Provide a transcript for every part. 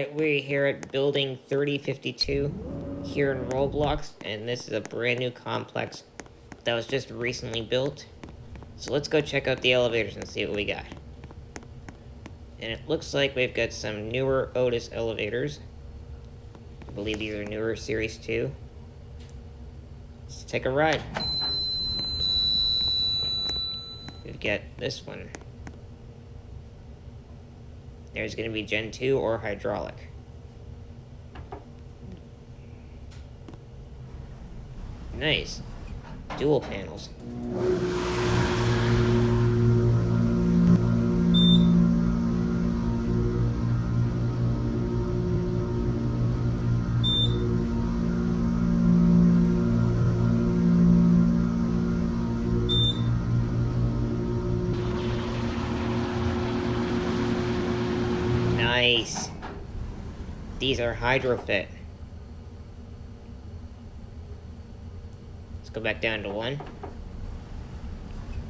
Alright, we're here at building 3052 here in Roblox, and this is a brand new complex that was just recently built. So let's go check out the elevators and see what we got. And it looks like we've got some newer Otis elevators. I believe these are newer Series 2. Let's take a ride. We've got this one. There's going to be Gen 2 or hydraulic. Nice. Dual panels. Nice. These are Hydrofit. Let's go back down to 1.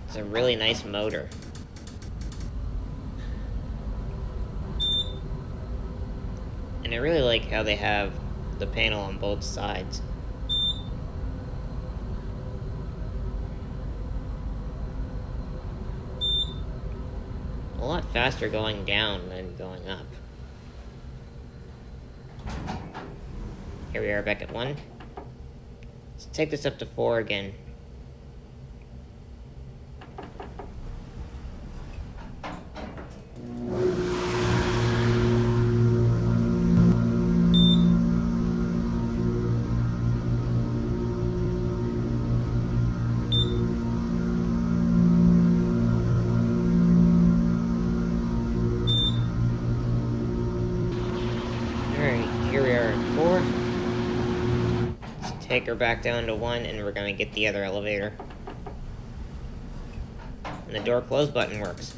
It's a really nice motor. And I really like how they have the panel on both sides. A lot faster going down than going up. Here we are back at 1. Let's take this up to 4 again. Here we are at 4. Let's take her back down to 1, and we're gonna get the other elevator. And the door close button works.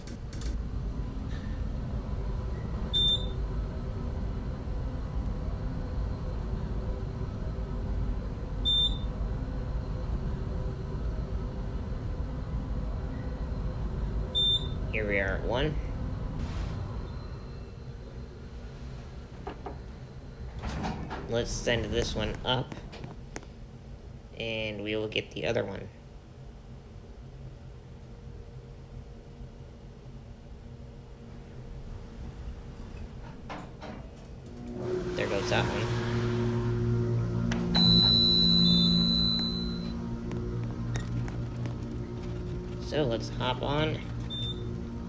Here we are at 1. Let's send this one up, and we will get the other one. There goes that one. So let's hop on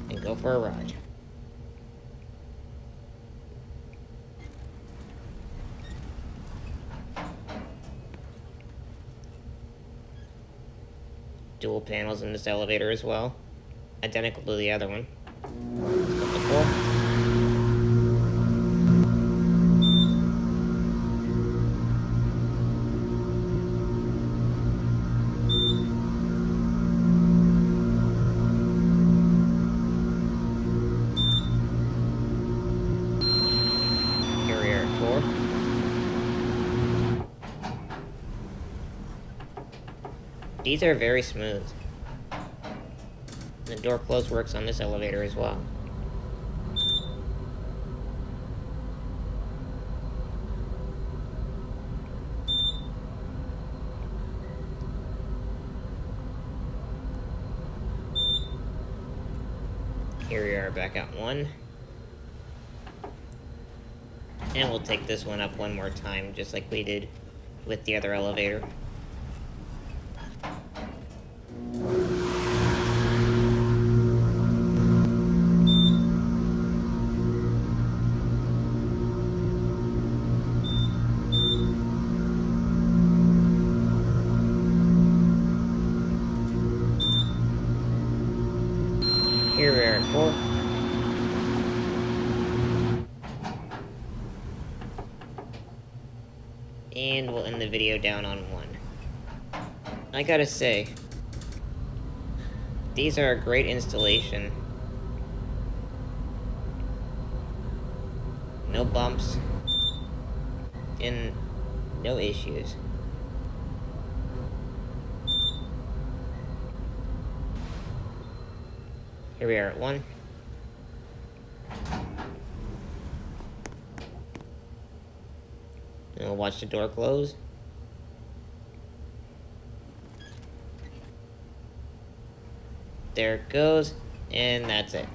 and go for a ride. Dual panels in this elevator as well. Identical to the other one. Let's go to 4. Here we are at 4. These are very smooth. The door close works on this elevator as well. Here we are back at 1. And we'll take this one up one more time, just like we did with the other elevator. Here we are at 4. And we'll end the video down on 1. I gotta say, these are a great installation. No bumps. And no issues. Here we are at 1. And we'll watch the door close. There it goes, and that's it.